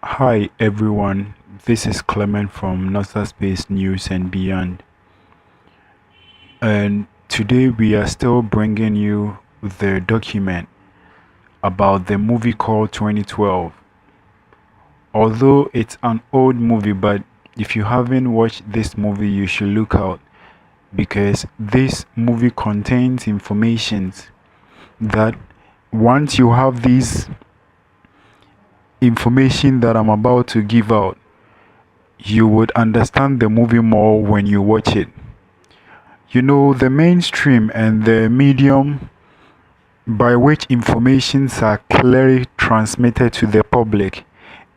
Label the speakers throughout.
Speaker 1: Hi everyone, this is Clement from NASA Space News and Beyond, and today we are still bringing you the document about the movie called 2012. Although it's an old movie, but if you haven't watched this movie, you should look out because this movie contains information that once you have these information that I'm about to give out, you would understand the movie more when you watch it. You know, the mainstream and the medium by which informations are clearly transmitted to the public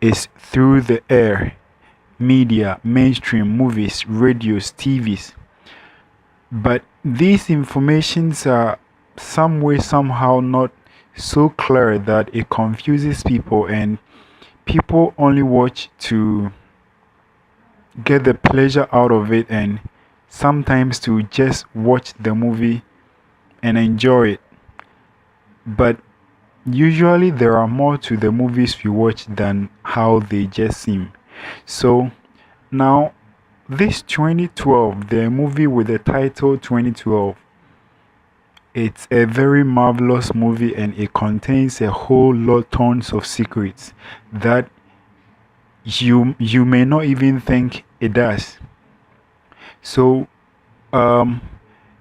Speaker 1: is through the air, media, mainstream, movies, radios, TVs. But these informations are some way, somehow not so clear that it confuses people, and people only watch to get the pleasure out of it and sometimes to just watch the movie and enjoy it. But usually there are more to the movies we watch than how they just seem. So now this 2012, the movie with the title 2012, it's a very marvelous movie and it contains a whole lot tons of secrets that you may not even think it does. So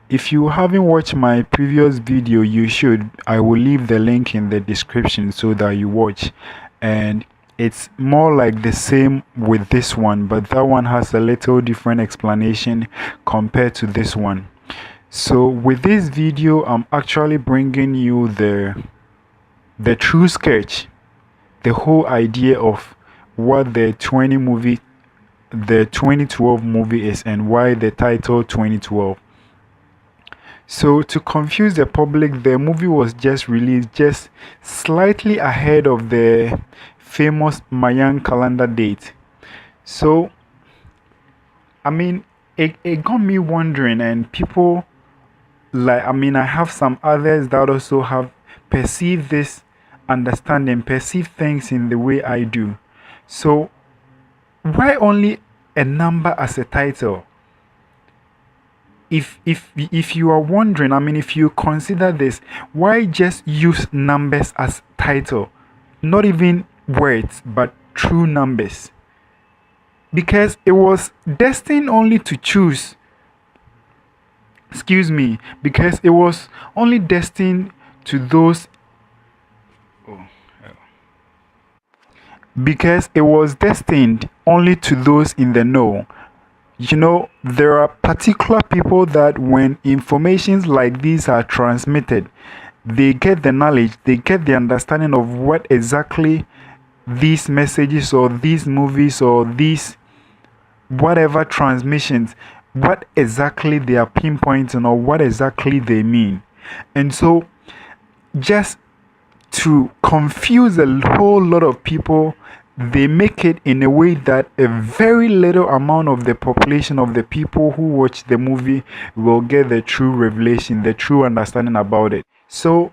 Speaker 1: if you haven't watched my previous video, you should. I will leave the link in the description so that you watch. And it's more like the same with this one, but that one has a little different explanation compared to this one. So with this video, I'm actually bringing you the true sketch, the whole idea of what the 2012 movie is and why the title 2012. So to confuse the public, the movie was just released just slightly ahead of the famous Mayan calendar date. So I mean, it got me wondering, and people I have some others that also have perceived this understanding, perceive things in the way I do. So why only a number as a title? If you are wondering, if you consider this, why just use numbers as title? Not even words, but true numbers. Because it was destined only to choose. Because it was only destined to those. Because it was destined only to those in the know. You know, there are particular people that when informations like these are transmitted, they get the knowledge, they get the understanding of what exactly these messages or these movies or these whatever transmissions, what exactly they are pinpointing or what exactly they mean. And so just to confuse a whole lot of people, they make it in a way that a very little amount of the population of the people who watch the movie will get the true revelation, the true understanding about it. So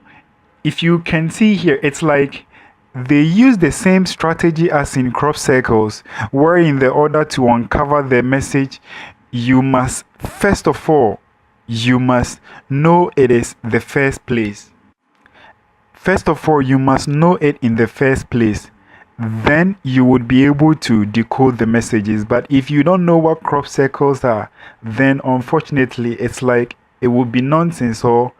Speaker 1: if you can see here, it's like they use the same strategy as in crop circles, where in the order to uncover the message, you must first of all, you must know it is the first place. First of all, you must know it in the first place. Then you would be able to decode the messages. But if you don't know what crop circles are, then unfortunately it's like it would be nonsense, or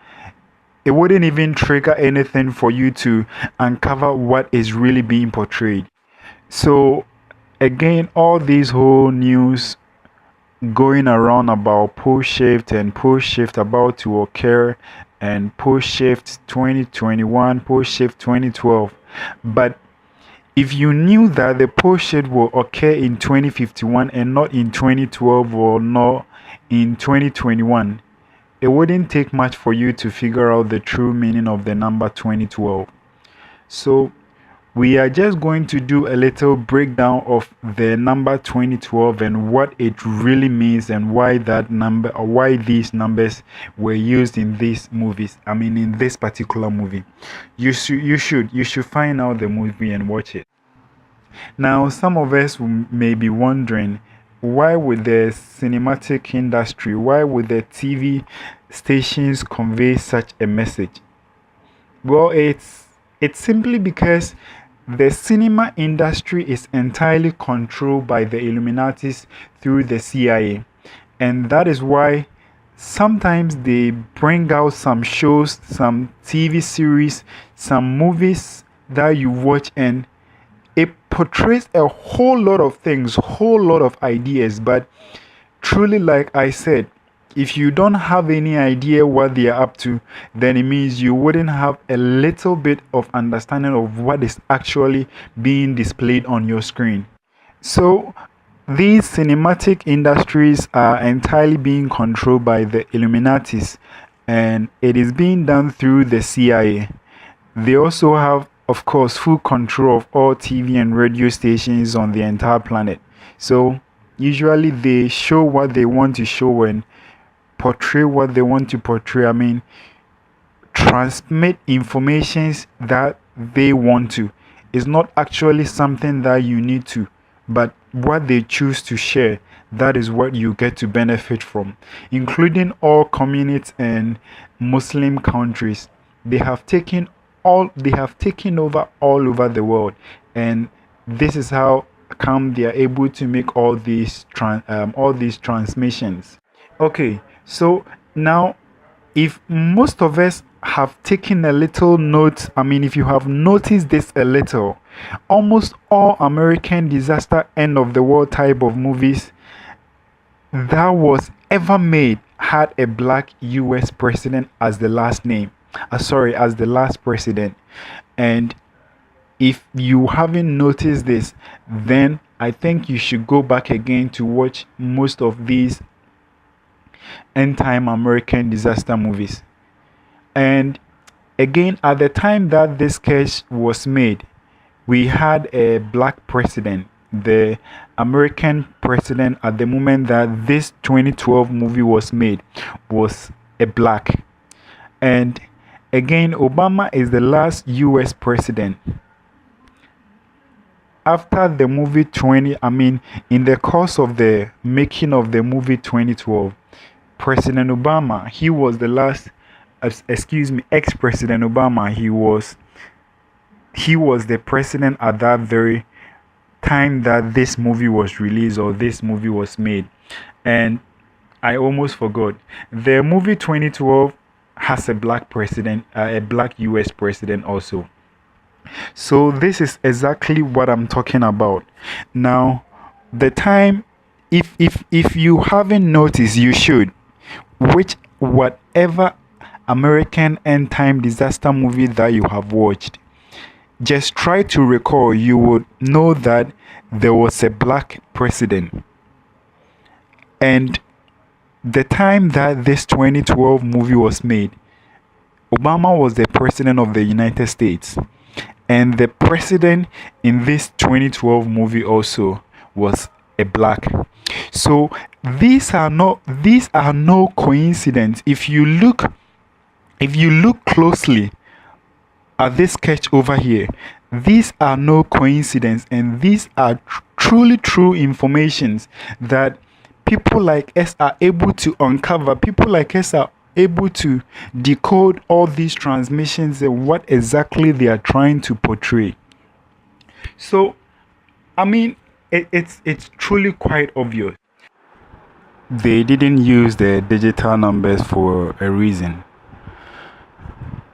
Speaker 1: it wouldn't even trigger anything for you to uncover what is really being portrayed. So again, all these whole news going around about Poleshift and Poleshift about to occur and Poleshift 2021, Poleshift 2012. But if you knew that the Poleshift will occur in 2051 and not in 2012 or not in 2021, it wouldn't take much for you to figure out the true meaning of the number 2012. So we are just going to do a little breakdown of the number 2012 and what it really means and why that number, or why these numbers were used in these movies. In this particular movie. You should find out the movie and watch it. Now, some of us may be wondering, why would the cinematic industry, why would the TV stations convey such a message? Well, it's simply because the cinema industry is entirely controlled by the Illuminatis through the CIA. And that is why sometimes they bring out some shows, some TV series, some movies that you watch, and it portrays a whole lot of things, whole lot of ideas. But truly, like I said, if you don't have any idea what they are up to, then it means you wouldn't have a little bit of understanding of what is actually being displayed on your screen. So these cinematic industries are entirely being controlled by the Illuminatis, and it is being done through the CIA. They also have, of course, full control of all TV and radio stations on the entire planet. So usually they show what they want to show and portray what they want to portray. I mean, transmit informations that they want to. It's not actually something that you need to, but what they choose to share, that is what you get to benefit from, including all communities and Muslim countries. They have taken over all over the world, and this is how come they are able to make all these transmissions. Okay, so now, if most of us have taken a little note, I mean, if you have noticed this a little, almost all American disaster end of the world type of movies that was ever made had a black US president as the last name. As the last president. And if you haven't noticed this, then I think you should go back again to watch most of these end time American disaster movies. And again, at the time that this sketch was made, we had a black president. The American president at the moment that this 2012 movie was made was a black. And again, Obama is the last US president. After the movie in the course of the making of the movie 2012, President Obama, he was the last, ex-President Obama, he was the president at that very time that this movie was released or this movie was made. And I almost forgot. The movie 2012 has a black president, a black US president also. So this is exactly what I'm talking about. Now, the time, if you haven't noticed, you should. Whatever American end time disaster movie that you have watched, just try to recall. You would know that there was a black president. And the time that this 2012 movie was made, Obama was the president of the United States. And the president in this 2012 movie also was a black. So these are no coincidence. If you look closely at this sketch over here, these are no coincidence, and these are truly true informations that people like us are able to uncover. People like us are able to decode all these transmissions and what exactly they are trying to portray. So, I mean, it's truly quite obvious. They didn't use the digital numbers for a reason.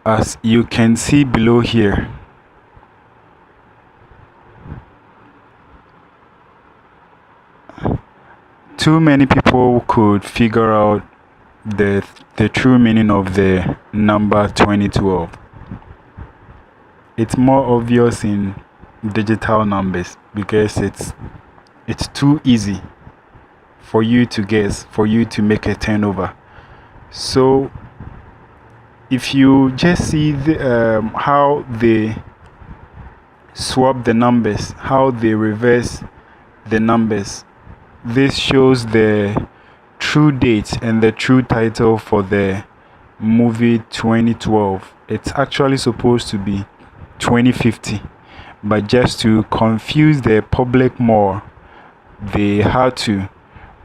Speaker 1: As you can see below here, too many people could figure out the true meaning of the number 2012. It's more obvious in digital numbers because it's too easy for you to guess, for you to make a turnover. So if you just see how they swap the numbers, how they reverse the numbers, this shows the true date and the true title for the movie 2012. It's actually supposed to be 2050, but just to confuse the public more, they had to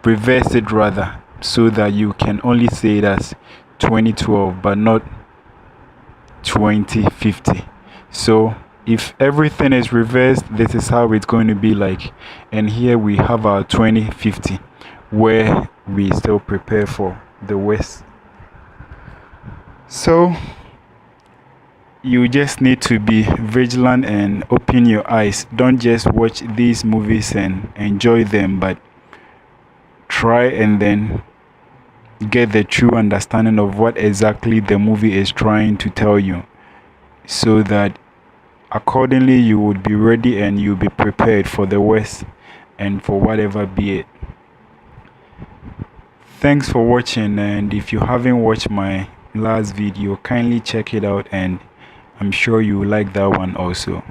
Speaker 1: reverse it rather, so that you can only say it as 2012 but not 2050. So if everything is reversed, this is how it's going to be like. And here we have our 2050, where we still prepare for the West. So you just need to be vigilant and open your eyes. Don't just watch these movies and enjoy them, but try and then get the true understanding of what exactly the movie is trying to tell you, so that accordingly you would be ready and you'll be prepared for the West and for whatever be it. Thanks for watching, and if you haven't watched my last video, kindly check it out, and I'm sure you will like that one also.